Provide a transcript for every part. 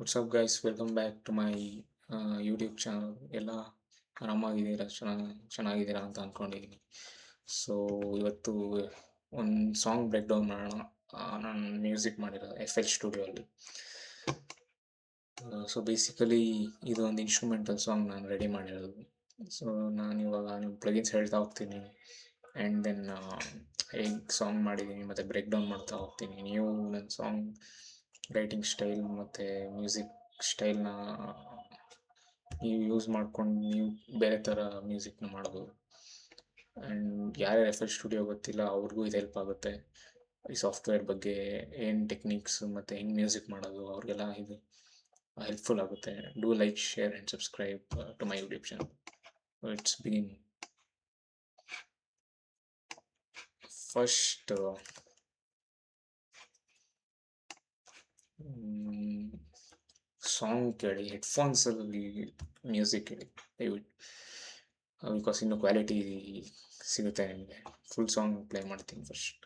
What's up guys, welcome back to my YouTube channel. ಎಲ್ಲ ಆರಾಮಾಗಿದ್ದೀರಾ? ಚೆನ್ನಾಗಿದ್ದೀರಾ ಅಂತ ಅಂದ್ಕೊಂಡಿದ್ದೀನಿ. ಸೊ ಇವತ್ತು ಒಂದು ಸಾಂಗ್ ಬ್ರೇಕ್ ಡೌನ್ ಮಾಡೋಣ. ನಾನು ಮ್ಯೂಸಿಕ್ ಮಾಡಿರೋದು FL ಸ್ಟುಡಿಯೋ ಅಲ್ಲಿ. ಸೊ ಬೇಸಿಕಲಿ ಇದು ಒಂದು ಇನ್ಸ್ಟ್ರೂಮೆಂಟಲ್ ಸಾಂಗ್ ನಾನು ರೆಡಿ ಮಾಡಿರೋದು. ಸೊ ನಾನು ಇವಾಗ ನಿಮ್ಮ ಪ್ಲಗಿನ್ಸ್ ಹೇಳ್ತಾ ಹೋಗ್ತೀನಿ ಆ್ಯಂಡ್ ದೆನ್ ಹೇಗೆ ಸಾಂಗ್ ಮಾಡಿದ್ದೀನಿ ಮತ್ತು ಬ್ರೇಕ್ ಡೌನ್ ಮಾಡ್ತಾ ಹೋಗ್ತೀನಿ. ನೀವು ನನ್ನ ಸಾಂಗ್ ರೈಟಿಂಗ್ ಸ್ಟೈಲ್ ಮತ್ತು ಮ್ಯೂಸಿಕ್ ಸ್ಟೈಲ್ನ ನೀವು ಯೂಸ್ ಮಾಡ್ಕೊಂಡು ನೀವು ಬೇರೆ ಥರ ಮ್ಯೂಸಿಕ್ನ ಮಾಡ್ಬೋದು. ಆ್ಯಂಡ್ ಯಾರ್ಯಾರು FL ಸ್ಟುಡಿಯೋ ಗೊತ್ತಿಲ್ಲ ಅವ್ರಿಗೂ ಇದು ಹೆಲ್ಪ್ ಆಗುತ್ತೆ. ಈ ಸಾಫ್ಟ್ವೇರ್ ಬಗ್ಗೆ ಏನು ಟೆಕ್ನಿಕ್ಸ್ ಮತ್ತು ಹೆಂಗೆ ಮ್ಯೂಸಿಕ್ ಮಾಡೋದು ಅವ್ರಿಗೆಲ್ಲ ಇದು ಹೆಲ್ಪ್ಫುಲ್ ಆಗುತ್ತೆ. Do like, share and subscribe to my YouTube channel. It's begin. First song ಕೇಳಿ, ಹೆಡ್ಫೋನ್ಸಲ್ಲಿ ಮ್ಯೂಸಿಕ್ ಕೇಳಿ ದಯವಿಟ್ಟು, ಬಿಕಾಸ್ ಇನ್ನು ಕ್ವಾಲಿಟಿ ಸಿಗುತ್ತೆ ನಿಮಗೆ. ಫುಲ್ ಸಾಂಗ್ ಪ್ಲೇ ಮಾಡ್ತೀನಿ first.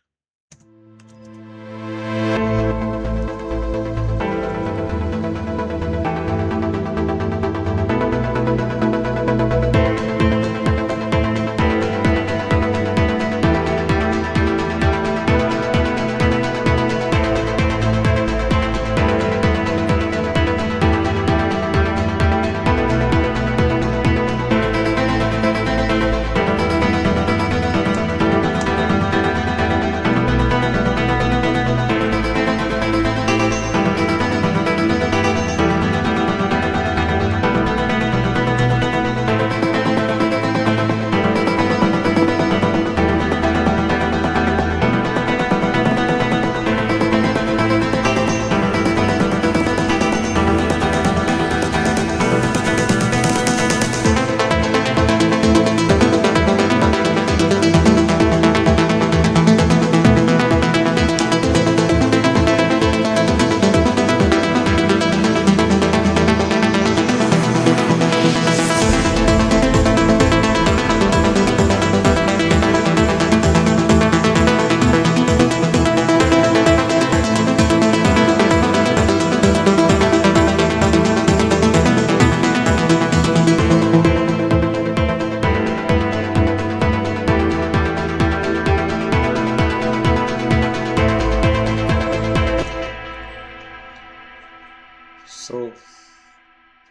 So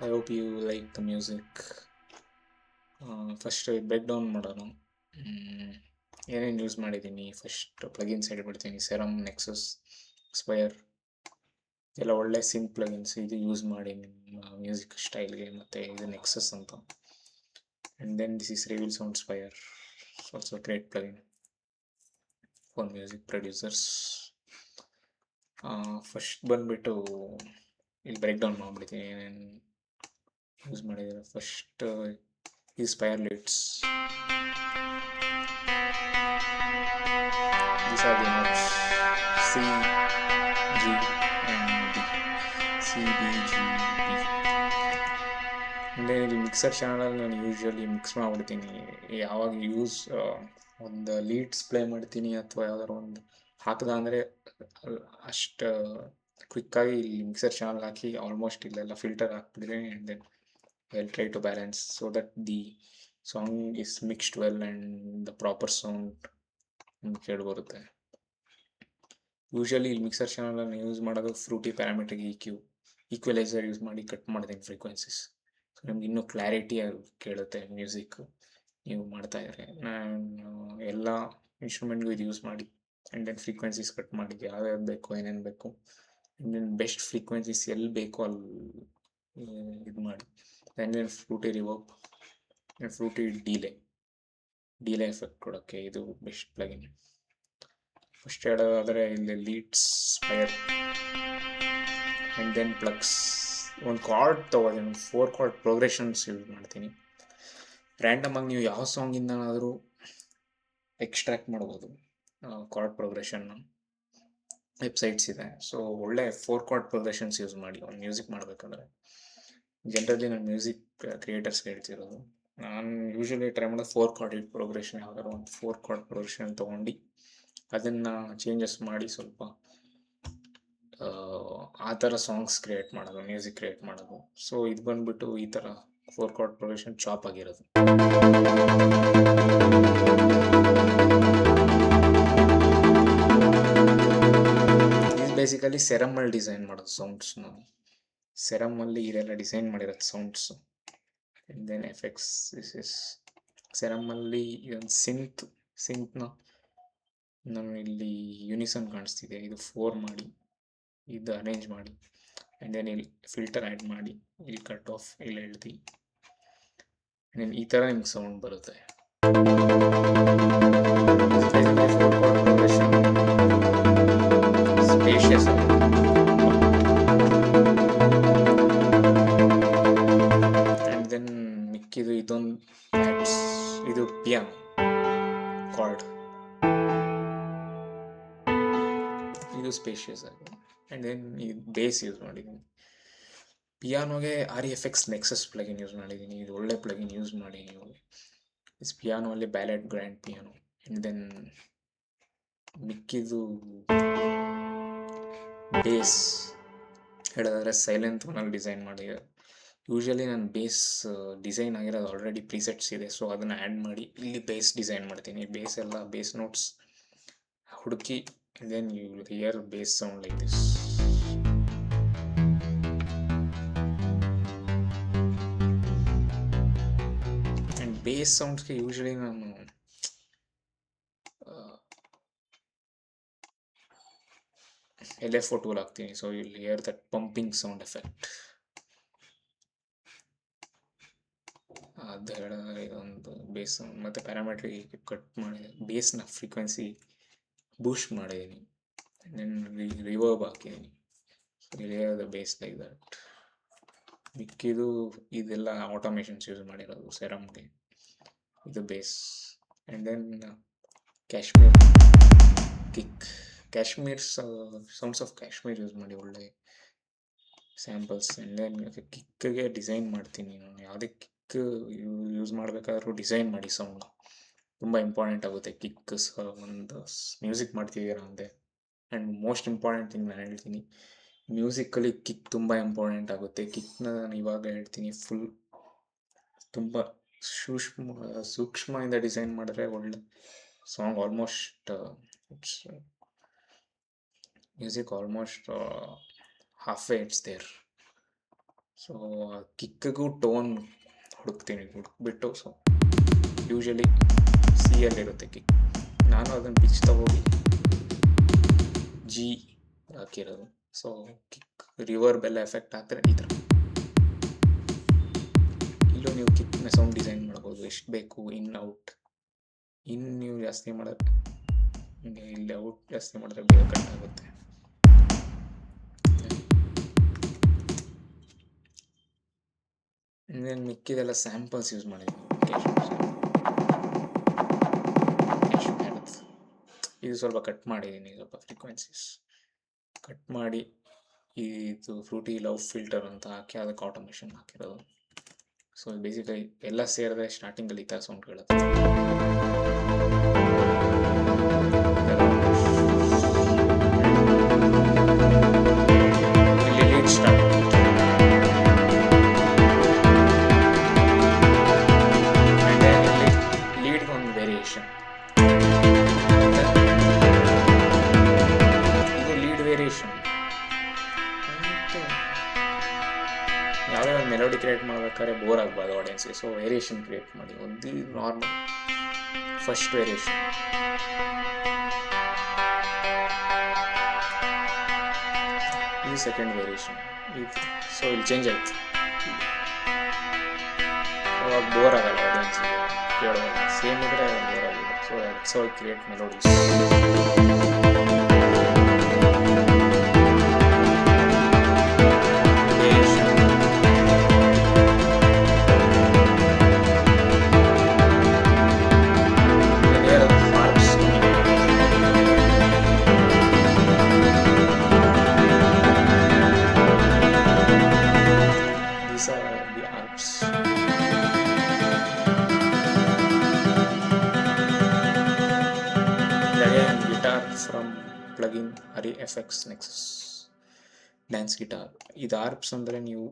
I hope you like the music. First break down ಮಾಡೋಣ. ಏನೇನು ಯೂಸ್ ಮಾಡಿದ್ದೀನಿ ಫಸ್ಟ್ ಪ್ಲಗಿನ್ಸ್ ಹೇಳ್ಬಿಡ್ತೀನಿ. ಸೆರಮ್, ನೆಕ್ಸಸ್, ಸ್ಪೈರ್ ಎಲ್ಲ ಒಳ್ಳೆ ಸಿಂಕ್ ಪ್ಲಗಿನ್ಸ್. ಇದು ಯೂಸ್ ಮಾಡಿ ನಿಮ್ಮ ಮ್ಯೂಸಿಕ್ ಸ್ಟೈಲ್ಗೆ. ಮತ್ತು ಇದು ನೆಕ್ಸಸ್ ಅಂತ. And then this is Reveal Sound Spire, also great plugin for music producers. First ಬಂದುಬಿಟ್ಟು ಇಲ್ಲಿ ಬ್ರೇಕ್ ಡೌನ್ ಮಾಡಿಬಿಡ್ತೀನಿ ಏನೇನು ಯೂಸ್ ಮಾಡಿದ್ದಾರೆ. ಫಸ್ಟ್ ಈ spare lids. These are the notes C, G and D. C, B, G, B. ಅಂದರೆ ಇಲ್ಲಿ mixer ಚಾನಲಲ್ಲಿ ನಾನು ಯೂಶ್ವಲಿ ಮಿಕ್ಸ್ ಮಾಡಿಬಿಡ್ತೀನಿ. ಯಾವಾಗ ಒಂದು ಲೀಡ್ಸ್ ಪ್ಲೇ ಮಾಡ್ತೀನಿ ಅಥವಾ ಯಾವ್ದಾದ್ರು ಒಂದು ಹಾಕಿದ ಅಂದರೆ ಅಷ್ಟು ಕ್ವಿಕ್ಕಾಗಿ ಇಲ್ಲಿ ಮಿಕ್ಸರ್ ಚಾನಲ್ ಹಾಕಿ ಆಲ್ಮೋಸ್ಟ್ ಇಲ್ಲೆಲ್ಲ ಫಿಲ್ಟರ್ ಹಾಕ್ಬಿಟ್ಟಿದ್ರೆ and then I'll try to balance so that the song is mixed well and the proper sound ಕೇಳಿ ಬರುತ್ತೆ. ಯೂಶ್ವಲಿ ಇಲ್ಲಿ ಮಿಕ್ಸರ್ ಚಾನಲನ್ನು ಯೂಸ್ ಮಾಡೋದು ಫ್ರೂಟಿ ಪ್ಯಾರಾಮೆಟ್ರಿಕ್ ಈಕ್ವಲೈಸರ್ ಯೂಸ್ ಮಾಡಿ ಕಟ್ ಮಾಡ್ತೀನಿ ಫ್ರೀಕ್ವೆನ್ಸೀಸ್. ಸೊ ನಿಮ್ಗೆ ಇನ್ನೂ ಕ್ಲಾರಿಟಿ ಕೇಳುತ್ತೆ ಮ್ಯೂಸಿಕ್ ನೀವು ಮಾಡ್ತಾ ಇದ್ರೆ. ನಾನು ಎಲ್ಲ ಇನ್ಸ್ಟ್ರೂಮೆಂಟ್ಗೂ ಇದು ಯೂಸ್ ಮಾಡಿ ಆ್ಯಂಡ್ ದೆನ್ ಫ್ರೀಕ್ವೆನ್ಸೀಸ್ ಕಟ್ ಮಾಡಿ ಯಾವ್ಯಾವ್ದು ಬೇಕು ಏನೇನು ಬೇಕು ಆ್ಯಂಡ್ ದೆನ್ ಬೆಸ್ಟ್ ಫ್ರೀಕ್ವೆನ್ಸೀಸ್ ಎಲ್ಲಿ ಬೇಕೋ ಅಲ್ಲಿ ಇದು ಮಾಡಿ. Then Fruity Reverb and Fruity Delay effect ಕೊಡೋಕ್ಕೆ ಇದು ಬೆಸ್ಟ್ ಪ್ಲಗಿನ್. ಫಸ್ಟ್ ಹೇಳೋದಾದರೆ ಇಲ್ಲಿ leads, Spire and then plugs. ಒಂದು ಕಾರ್ಡ್ ತೊಗೋತೀನಿ, ಒಂದು 4 ಕಾರ್ಡ್ ಪ್ರೋಗ್ರೆಷನ್ಸ್ ಯೂಸ್ ಮಾಡ್ತೀನಿ. ರ್ಯಾಂಡಮ್ ಆಗಿ ನೀವು ಯಾವ ಸಾಂಗಿಂದನಾದರೂ ಎಕ್ಸ್ಟ್ರಾಕ್ಟ್ ಮಾಡ್ಬೋದು ಕಾರ್ಡ್ ಪ್ರೋಗ್ರೆಷನ್ನ. ವೆಬ್ಸೈಟ್ಸ್ ಇದೆ. ಸೊ ಒಳ್ಳೆ 4 ಕಾರ್ಡ್ ಪ್ರೋಗ್ರೆಷನ್ಸ್ ಯೂಸ್ ಮಾಡಿ ಒಂದು ಮ್ಯೂಸಿಕ್ ಮಾಡಬೇಕಂದ್ರೆ. ಜನರಲಿ ನಾನು ಮ್ಯೂಸಿಕ್ ಕ್ರಿಯೇಟರ್ಸ್ಗೆ ಹೇಳ್ತಿರೋದು. ನಾನು ಯೂಶ್ವಲಿ ಟ್ರೈ ಮಾಡೋದು 4 ಕಾರ್ಡ್ ಪ್ರೋಗ್ರೆಷನ್. ಯಾವ್ದಾದ್ರು ಒಂದು 4 ಕಾರ್ಡ್ ಪ್ರೋಗ್ರೆಷನ್ ತೊಗೊಂಡು ಅದನ್ನು ಚೇಂಜಸ್ ಮಾಡಿ ಸ್ವಲ್ಪ ಆ ಥರ ಸಾಂಗ್ಸ್ ಕ್ರಿಯೇಟ್ ಮಾಡೋದು, ಮ್ಯೂಸಿಕ್ ಕ್ರಿಯೇಟ್ ಮಾಡೋದು. ಸೊ ಇದು ಬಂದ್ಬಿಟ್ಟು ಈ ಥರ 4 ಕಾರ್ಡ್ ಪ್ರೊಗ್ರೆಷನ್ ಚಾಪ್ ಆಗಿರೋದು. ಇದು ಬೇಸಿಕಲಿ ಸೆರಮಲ್ಲಿ ಡಿಸೈನ್ ಮಾಡೋದು ಸೌಂಡ್ಸ್ನ. ಸೆರಮಲ್ಲಿ ಇದೆಲ್ಲ ಡಿಸೈನ್ ಮಾಡಿರೋದು sounds. Then effects, this is ಸೆರಮಲ್ಲಿ ಇದೊಂದು ಸಿಂತ್ನ ನಾನು ಇಲ್ಲಿ ಯೂನಿಸನ್ ಕಾಣಿಸ್ತಿದೆ, ಇದು 4 ಮಾಡಿ ಇದು ಅರೇಂಜ್ ಮಾಡಿ ಆ್ಯಂಡ್ ದೆನ್ ಇಲ್ಲಿ ಫಿಲ್ಟರ್ ಆ್ಯಡ್ ಮಾಡಿ ಇಲ್ಲಿ ಕಟ್ ಆಫ್ ಇಲ್ಲಿ ಎಳ್ದು ದೆನ್ ಈ ಥರ ನಿಮ್ಗೆ ಸೌಂಡ್ ಬರುತ್ತೆ. ಸ್ಪೇಷಿಯಸ್ ಆ್ಯಂಡ್ ದೆನ್ ಮಿಕ್ಕಿದು ಇದೊಂದು ಇದು ಪಿಯಾನೋ ಕಾರ್ಡ್, ಇದು ಸ್ಪೇಷಿಯಸ್ ಆಗಿ. ಆ್ಯಂಡ್ ದೆನ್ ಈ ಬೇಸ್ ಯೂಸ್ ಮಾಡಿದ್ದೀನಿ. ಪಿಯಾನೋಗೆ REFX ನೆಕ್ಸಸ್ ಪ್ಲಗಿನ್ ಯೂಸ್ ಮಾಡಿದ್ದೀನಿ. ಇದು ಒಳ್ಳೆ ಪ್ಲಗಿನ್ ಯೂಸ್ ಮಾಡಿ ನೀವು. ಇಸ್ ಪಿಯಾನೋ ಅಲ್ಲಿ ballad grand piano. And then ಮಿಕ್ಕಿದು ಬೇಸ್ ಹೇಳಿದ್ರೆ ಸೈಲೆಂಟ್ ಒನಲ್ಲಿ ಡಿಸೈನ್ ಮಾಡಿದೆ. ಯೂಶಲಿ ನಾನು ಬೇಸ್ ಡಿಸೈನ್ ಆಗಿರೋದು ಆಲ್ರೆಡಿ ಪ್ರಿಸೆಟ್ಸ್ ಇದೆ, ಸೊ ಅದನ್ನು ಆ್ಯಡ್ ಮಾಡಿ ಇಲ್ಲಿ ಬೇಸ್ ಡಿಸೈನ್ ಮಾಡ್ತೀನಿ. ಬೇಸ್ ಎಲ್ಲ ಬೇಸ್ ನೋಟ್ಸ್ ಹುಡುಕಿ and then you will hear bass sound like this. And bass sounds ke usually ನಾನು LFO tool ಹಾಕ್ತೀನಿ, so you'll hear that pumping sound effect. ಅದು ಹೇಳಿದ್ರೆ ಇದೊಂದು ಬೇಸ್ ಸೌಂಡ್. ಮತ್ತು ಪ್ಯಾರಾಮೆಟ್ರಿಕ್ ಕಟ್ ಮಾಡಿದೆ, ಬೇಸ್ನ ಫ್ರೀಕ್ವೆನ್ಸಿ ಬೂಸ್ಟ್ ಮಾಡಿದ್ದೀನಿ, ದೆನ್ ರಿವರ್ಬ್ ಹಾಕಿದ್ದೀನಿ. The bass like that. ಮಿಕ್ಕಿದು ಇದೆಲ್ಲ ಆಟೋಮೇಷನ್ಸ್ ಯೂಸ್ ಮಾಡಿರೋದು ಸೆರಮ್ಗೆ. ಇದು bass. And then Cashmere kick, sounds of Cashmere use ಮಾಡಿ ಒಳ್ಳೆ ಸ್ಯಾಂಪಲ್ಸ್. ಆ್ಯಂಡ್ ದೆನ್ ಕಿಕ್ಗೆ ಡಿಸೈನ್ ಮಾಡ್ತೀನಿ ನಾನು. ಯಾವುದೇ ಕಿಕ್ ಯೂಸ್ ಮಾಡಬೇಕಾದ್ರೂ ಡಿಸೈನ್ ಮಾಡಿ ಸೌಂಡ್ ತುಂಬ ಇಂಪಾರ್ಟೆಂಟ್ ಆಗುತ್ತೆ. ಕಿಕ್ ಒಂದು ಮ್ಯೂಸಿಕ್ ಮಾಡ್ತಿದ್ದೀರಾ ಅಂದೆ. ಆ್ಯಂಡ್ ಮೋಸ್ಟ್ ಇಂಪಾರ್ಟೆಂಟ್ ಥಿಂಗ್ ನಾನು ಹೇಳ್ತೀನಿ, ಮ್ಯೂಸಿಕಲ್ಲಿ ಕಿಕ್ ತುಂಬ ಇಂಪಾರ್ಟೆಂಟ್ ಆಗುತ್ತೆ. ಕಿಕ್ನ ನಾನು ಇವಾಗ ಹೇಳ್ತೀನಿ, ಫುಲ್ ತುಂಬ ಸೂಕ್ಷ್ಮದಿಂದ ಡಿಸೈನ್ ಮಾಡಿದ್ರೆ ಒಳ್ಳೆ song. Almost it's music almost half way it's there. So ಕಿಕ್ಕಿಗೂ ಟೋನ್ ಹುಡುಕ್ಬಿಟ್ಟು, ಸೊ ಯೂಶಲಿ ಸಿಯಲ್ಲಿರುತ್ತೆ ಕಿಕ್. ನಾನು ಅದನ್ನು ಪಿಚ್ ತಗೋಗಿ G ಹಾಕಿರೋದು. ಸೊ ಕಿಕ್ ರಿವರ್ಬ್ ಎಲ್ಲ ಎಫೆಕ್ಟ್ ಹಾಕಿದ್ರೆ ಈ ಥರ. ಇಲ್ಲೂ ನೀವು ಕಿಕ್ನ ಸೌಂಡ್ ಡಿಸೈನ್ ಮಾಡ್ಬೋದು ಎಷ್ಟು ಬೇಕು. ಇನ್ ಔಟ್, ಇನ್ ನೀವು ಜಾಸ್ತಿ ಮಾಡಿದ್ರೆ ಇಲ್ಲಿ ಔಟ್ ಜಾಸ್ತಿ ಮಾಡಿದ್ರೆ ಬೇಗ ಕಟ್ ಆಗುತ್ತೆ. ಇನ್ನೇನು ಮಿಕ್ಕಿದೆಲ್ಲ ಸ್ಯಾಂಪಲ್ಸ್ ಯೂಸ್ ಮಾಡಿದ್ದೀನಿ. ಇದು ಸ್ವಲ್ಪ ಕಟ್ ಮಾಡಿದ್ದೀನಿ, ಸ್ವಲ್ಪ ಫ್ರೀಕ್ವೆನ್ಸೀಸ್ ಕಟ್ ಮಾಡಿ ಇದು ಫ್ರೂಟಿ ಲವ್ ಫಿಲ್ಟರ್ ಅಂತ ಹಾಕಿ ಅದಕ್ಕೆ ಆಟೋಮೇಷನ್ ಹಾಕಿರೋದು. ಸೊ ಬೇಸಿಕಲಿ ಎಲ್ಲ ಸೇರಿದ್ರೆ ಸ್ಟಾರ್ಟಿಂಗಲ್ಲಿ ಈ ಥರ ಸೌಂಡ್ ಕೇಳುತ್ತೆ. ಇಲ್ಲಿ ಲೀಡ್ ಸ್ಟಾರ್ಟ್, ಲೀಡ್ ಒಂದು ವೇರಿಯೇಷನ್. ಯಾವುದೇ ಒಂದು ಮೆಲೋಡಿ ಕ್ರಿಯೇಟ್ ಮಾಡ್ಬೇಕಾದ್ರೆ ಬೋರ್ ಆಗಬಾರ್ದು ಆಡಿಯನ್ಸ್ಗೆ. ಸೊ ವೇರಿಯೇಷನ್ ಕ್ರಿಯೇಟ್ ಮಾಡಿ. ಒಂದು ನಾರ್ಮಲ್ ಫಸ್ಟ್ ವೇರಿಯೇಷನ್, ಇದು ಸೆಕೆಂಡ್ ವೇರಿಯೇಷನ್, ಇದು. ಸೊ ಇಲ್ಲಿ ಚೇಂಜ್ ಆಯ್ತು, ಅವಾಗ ಬೋರ್ ಆಗಲ್ಲ ಆಡಿಯನ್ಸ್ಗೆ ಕೇಳೋವಾಗ. ಸೇಮ್ ಇದ್ರೆ ಬೋರ್ ಆಗಿದೆ. So it's all create melodies. From plugin REFX Nexus. Dance guitar. ಇದು ಆರ್ಪ್ಸ್ ಅಂದರೆ ನೀವು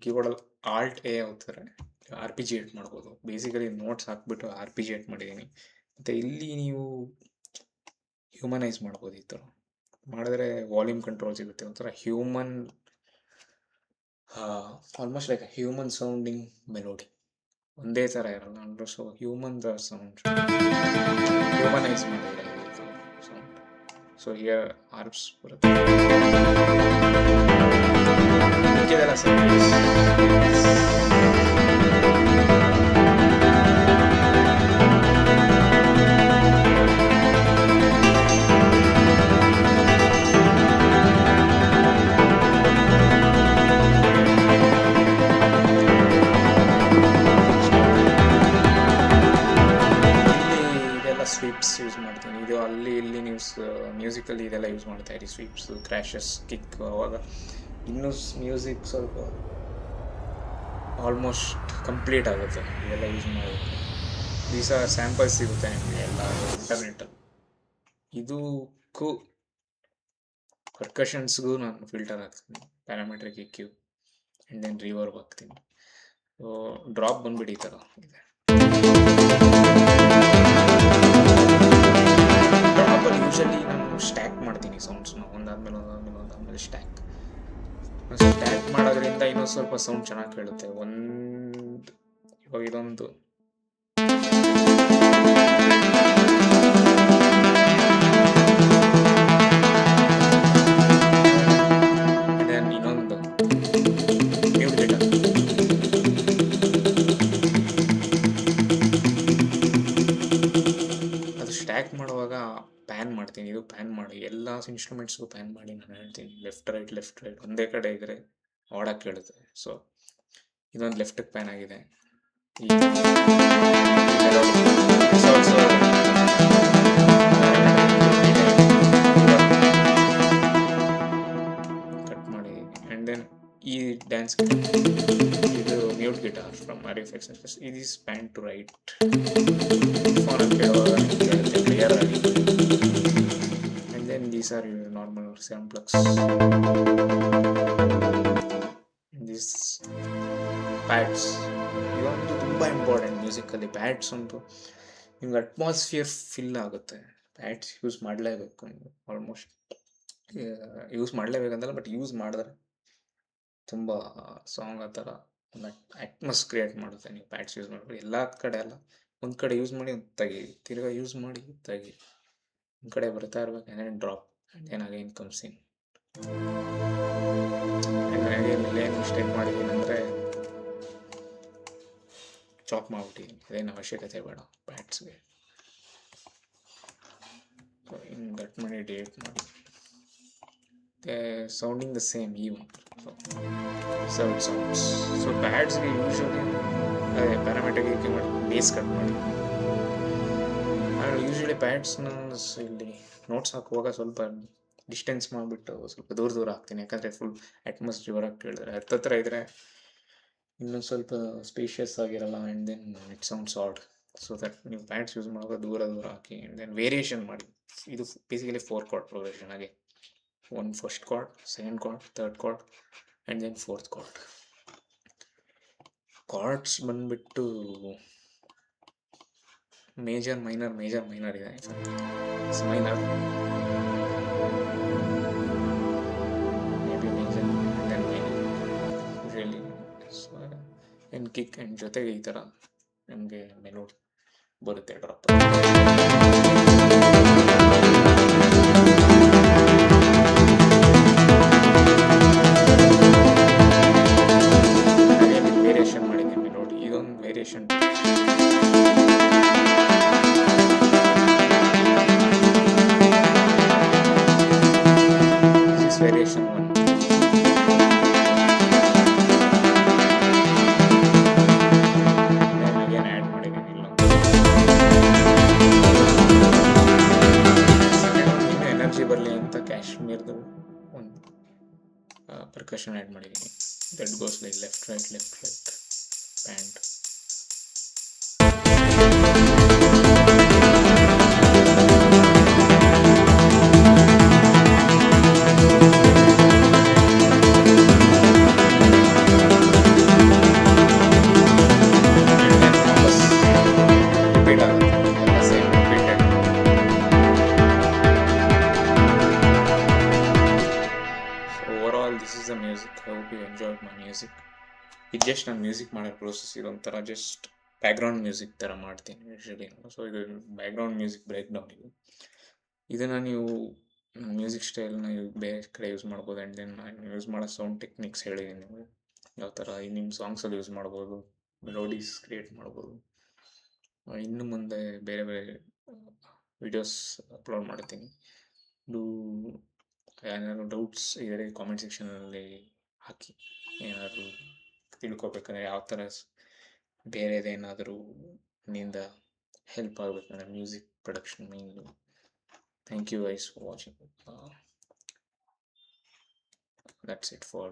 ಕೀಬೋರ್ಡಲ್ಲಿ ಆಲ್ಟ್ ಎ ಹೋಗ್ತಾರೆ, ಆರ್ಪಿಜಿಯೇಟ್ ಮಾಡ್ಬೋದು. ಬೇಸಿಕಲಿ ನೋಟ್ಸ್ ಹಾಕ್ಬಿಟ್ಟು ಆರ್ಪಿಜಿಯೇಟ್ ಮಾಡಿದ್ದೀನಿ. ಮತ್ತು ಇಲ್ಲಿ ನೀವು ಹ್ಯೂಮನೈಸ್ ಮಾಡ್ಬೋದು. ಈ ಥರ ಮಾಡಿದ್ರೆ ವಾಲ್ಯೂಮ್ ಕಂಟ್ರೋಲ್ ಸಿಗುತ್ತೆ, ಒಂಥರ human, almost like human sounding melody. ಒಂದೇ ಥರ ಇರಲ್ಲ ಅಂದ್ರೆ, ಸೊ ಹ್ಯೂಮನ್ ಸೌಂಡ್ ಹ್ಯೂಮನೈಸ್ ಮಾಡಿದ್ರೆ ಸೌಂಡ್. ಸೊ ಹಿಯರ್ ಆರ್ಪ್ಸ್ ಬರುತ್ತೆ. ಮಿಕ್ಕಿದೆಲ್ಲ ಸ್ವೀಪ್ಸ್ ಯೂಸ್ ಮಾಡ್ತೀನಿ. ಇದು ಅಲ್ಲಿ ಇಲ್ಲಿ ಮ್ಯೂಸಿಕಲ್ಲಿ ಇದೆಲ್ಲ ಯೂಸ್ ಮಾಡ್ತಾ ಇರಿ, ಸ್ವೀಪ್ಸ್, ಕ್ರ್ಯಾಶಸ್, ಕಿಕ್. ಅವಾಗ ಇನ್ನೂ ಮ್ಯೂಸಿಕ್ ಸ್ವಲ್ಪ ಆಲ್ಮೋಸ್ಟ್ ಕಂಪ್ಲೀಟ್ ಆಗುತ್ತೆ ಇದೆಲ್ಲ ಯೂಸ್ ಮಾಡೋಕ್ಕೆ. ದಿವಸ ಸ್ಯಾಂಪಲ್ಸ್ ಸಿಗುತ್ತೆ ಎಲ್ಲ ಇಂಟರ್ನೆಟಲ್ಲಿ. ಇದಕ್ಕೂ ಪರ್ಕಷನ್ಸ್ಗೂ ನಾನು ಫಿಲ್ಟರ್ ಹಾಕ್ತೀನಿ, parametric EQ and then reverb ಹಾಕ್ತೀನಿ. ಸೊ ಡ್ರಾಪ್ ಬಂದ್ಬಿಟ್ಟು ಈ ಥರ ಇದೆ. ಡ್ರಾಪಲ್ಲಿ ಯೂಶಲಿ ನಾನು ಸ್ಟ್ಯಾಕ್ ಮಾಡ್ತೀನಿ ಸೌಂಡ್ಸ್ನ, ಒಂದಾದ್ಮೇಲೆ ಸ್ಟ್ಯಾಕ್ ಮಾಡೋದ್ರಿಂದ ಇನ್ನೂ ಸ್ವಲ್ಪ ಸೌಂಡ್ ಚೆನ್ನಾಗಿ ಕೇಳುತ್ತೆ. ಇವಾಗ ಇದೊಂದು ಇನ್ನೊಂದು ಮ್ಯೂಟ್ ಗಿಟಾರ್. ಅದು ಸ್ಟ್ಯಾಕ್ ಮಾಡುವಾಗ ಪ್ಯಾನ್ ಮಾಡ್ತೀನಿ. ಇದು ಪ್ಯಾನ್ ಮಾಡಿ ಎಲ್ಲ ಇನ್ಸ್ಟ್ರೂಮೆಂಟ್ಸ್ಗೂ ಪ್ಯಾನ್ ಮಾಡಿ ನಾನು ಹೇಳ್ತೀನಿ, ಲೆಫ್ಟ್ ರೈಟ್ ಒಂದೇ ಕಡೆ ಇದ್ರೆ ಆಡಾಗಿ ಕೇಳುತ್ತೆ. ಸೊ ಇದೊಂದು ಲೆಫ್ಟಿಗೆ ಪ್ಯಾನ್ ಆಗಿದೆ. ಕಟ್ ಮಾಡಿ ಆ್ಯಂಡ್ ದೆನ್ ಈ ಡ್ಯಾನ್ಸ್ ಇದು ಮ್ಯೂಟ್ ಗಿಟಾರ್ ಫ್ರಮ್ RFX. ಇದು ಈಸ್ ಪ್ಯಾನ್ ಟು ರೈಟ್. ಫೋನಲ್ಲಿ ಕೇಳುವಾಗ ಕೇಳುತ್ತೆ ಕ್ಲಿಯರ್ ಆಗಿ. And then these are normal 7 plugs. This pads ಇದೊಂದು ತುಂಬ ಇಂಪಾರ್ಟೆಂಟ್ ಮ್ಯೂಸಿಕಲ್ಲಿ. ಪ್ಯಾಡ್ಸ್ ಅಂತೂ ನಿಮ್ಗೆ ಅಟ್ಮಾಸ್ಫಿಯರ್ ಫಿಲ್ ಆಗುತ್ತೆ. ಪ್ಯಾಡ್ಸ್ ಯೂಸ್ ಮಾಡಲೇಬೇಕು ನೀವು. ಆಲ್ಮೋಸ್ಟ್ ಯೂಸ್ ಮಾಡಲೇಬೇಕಂತಲ್ಲ, ಬಟ್ ಯೂಸ್ ಮಾಡಿದ್ರೆ ತುಂಬ ಸಾಂಗ್ ಆ ಥರ ಒಂದು ಅಟ್ಮಾಸ್ ಕ್ರಿಯೇಟ್ ಮಾಡುತ್ತೆ. ನೀವು ಪ್ಯಾಡ್ಸ್ ಯೂಸ್ ಮಾಡಬೇಕು. ಎಲ್ಲ ಕಡೆ ಅಲ್ಲ, ಒಂದು ಕಡೆ ಯೂಸ್ ಮಾಡಿ ಒಂದು ತೆಗಿ, ತಿರ್ಗಾ ಯೂಸ್ ಮಾಡಿ ತೆಗಿ, ಒಂದು ಕಡೆ ಬರ್ತಾ ಇರ್ಬೇಕು. And drop and then again comes in. ಏನು ಮಿಸ್ಟೇಕ್ ಮಾಡಿದ್ದೀನಿ ಅಂದರೆ ಚಾಪ್ ಮಾಡ್ಬಿಟ್ಟಿದ್ದೀನಿ, ಅದೇನು ಅವಶ್ಯಕತೆ ಬೇಡ ಪ್ಯಾಡ್ಸ್ಗೆ. ಸೊ ಹಿಂಗೆ ಕಟ್ ಮಾಡಿ ಡಿಲೀಟ್ ಮಾಡಿ sounding the same even. So it sounds. So ಪ್ಯಾಡ್ಸ್ಗೆ ಯೂಶಲಿ ಅದೇ ಪ್ಯಾರಾಮೆಟ್ರಿಕ್ EQ ಮಾಡಿ ಬೇಸ್ ಕಟ್ ಮಾಡಿ. ಯೂಶಲಿ ಪ್ಯಾಡ್ಸ್ನ ಇಲ್ಲಿ ನೋಟ್ಸ್ ಹಾಕುವಾಗ ಸ್ವಲ್ಪ ಡಿಸ್ಟೆನ್ಸ್ ಮಾಡಿಬಿಟ್ಟು ಸ್ವಲ್ಪ ದೂರ ಹಾಕ್ತೀನಿ, ಯಾಕಂದರೆ ಫುಲ್ ಅಟ್ಮಾಸ್ ಜೋರಾಗಿ ಕೇಳಿದ್ರೆ. ಹತ್ತಿರ ಇದ್ದರೆ ಇನ್ನೊಂದು ಸ್ವಲ್ಪ ಸ್ಪೇಷಿಯಸ್ ಆಗಿರಲ್ಲ. And then it sounds odd. So that ನೀವು ಪ್ಯಾಡ್ಸ್ ಯೂಸ್ ಮಾಡುವಾಗ ದೂರ ಹಾಕಿ ಆ್ಯಂಡ್ ದೆನ್ ವೇರಿಯೇಷನ್ ಮಾಡಿ. ಇದು ಬೇಸಿಕಲಿ 4 chord ಪ್ರೋಗ್ರೆಷನ್. ಹಾಗೆ 1 first chord, 2nd chord, 3rd chord and then 4th chord. Chords ಬಂದ್ಬಿಟ್ಟು ಮೇಜರ್ ಮೈನರ್ ಇದೆ. Minor maybe major and then minor really. So and kick and ಜೊತೆಗೆ ಈ ಥರ ನಮಗೆ ಮೆಲೋಡಿ ಬರುತ್ತೆ ಡ್ರಾಪ್. ವೇರಿಯೇಷನ್ ಮಾಡಿದ್ದೀನಿ ಮೆಲೋಡಿ. ಇದೊಂದು ವೇರಿಯೇಷನ್. ವೇರಿಯೇಷನ್ 1. ಅಗೇನ್ ಆ್ಯಡ್ ಮಾಡಿದ್ದೀನಿ ಇಲ್ಲೊಂದು. ಇನ್ನೂ ಎನರ್ಜಿ ಬರಲಿ ಅಂತ ಕಾಶ್ಮೀರ್ದು ಒಂದು ಪರ್ಕಷನ್ ಆ್ಯಡ್ ಮಾಡಿದ್ದೀನಿ. That goes like left right panned. The music. I hope you enjoyed my music. ಇದು ಜಸ್ಟ್ ನಾನು ಮ್ಯೂಸಿಕ್ ಮಾಡೋ ಪ್ರೋಸೆಸ್, ಇದೊಂಥರ ಜಸ್ಟ್ ಬ್ಯಾಕ್ಗ್ರೌಂಡ್ ಮ್ಯೂಸಿಕ್ ಥರ ಮಾಡ್ತೀನಿ ಯೂಶ್ವಲಿ. ಸೊ ಇದು ಬ್ಯಾಕ್ಗ್ರೌಂಡ್ ಮ್ಯೂಸಿಕ್ ಬ್ರೇಕ್ ಡೌನ್ ಇದು. ಇದನ್ನು ನೀವು ಮ್ಯೂಸಿಕ್ ಸ್ಟೈಲ್ನ ಬೇರೆ ಕಡೆ ಯೂಸ್ ಮಾಡ್ಬೋದು. ಆ್ಯಂಡ್ ದೆನ್ ನಾನು ಯೂಸ್ ಮಾಡೋ ಸೌಂಡ್ ಟೆಕ್ನಿಕ್ಸ್ ಹೇಳಿದ್ದೀನಿ ನಿಮಗೆ, ಯಾವ ಥರ ನಿಮ್ಮ ಸಾಂಗ್ಸಲ್ಲಿ ಯೂಸ್ ಮಾಡ್ಬೋದು, ಮೆಲೋಡೀಸ್ ಕ್ರಿಯೇಟ್ ಮಾಡ್ಬೋದು. ಇನ್ನು ಮುಂದೆ ಬೇರೆ ಬೇರೆ ವಿಡಿಯೋಸ್ ಅಪ್ಲೋಡ್ ಮಾಡ್ತೀನಿ. ಇದು ಏನಾದ್ರು ಡೌಟ್ಸ್ ಇದ್ದರೆ ಕಾಮೆಂಟ್ ಸೆಕ್ಷನಲ್ಲಿ ಹಾಕಿ. ಏನಾದರೂ ತಿಳ್ಕೊಬೇಕಂದ್ರೆ ಯಾವ ಥರ ಬೇರೆದೇನಾದರೂ ನಿಂದ ಹೆಲ್ಪ್ ಆಗಬೇಕಂದ್ರೆ music production main. Thank you guys for watching. That's it for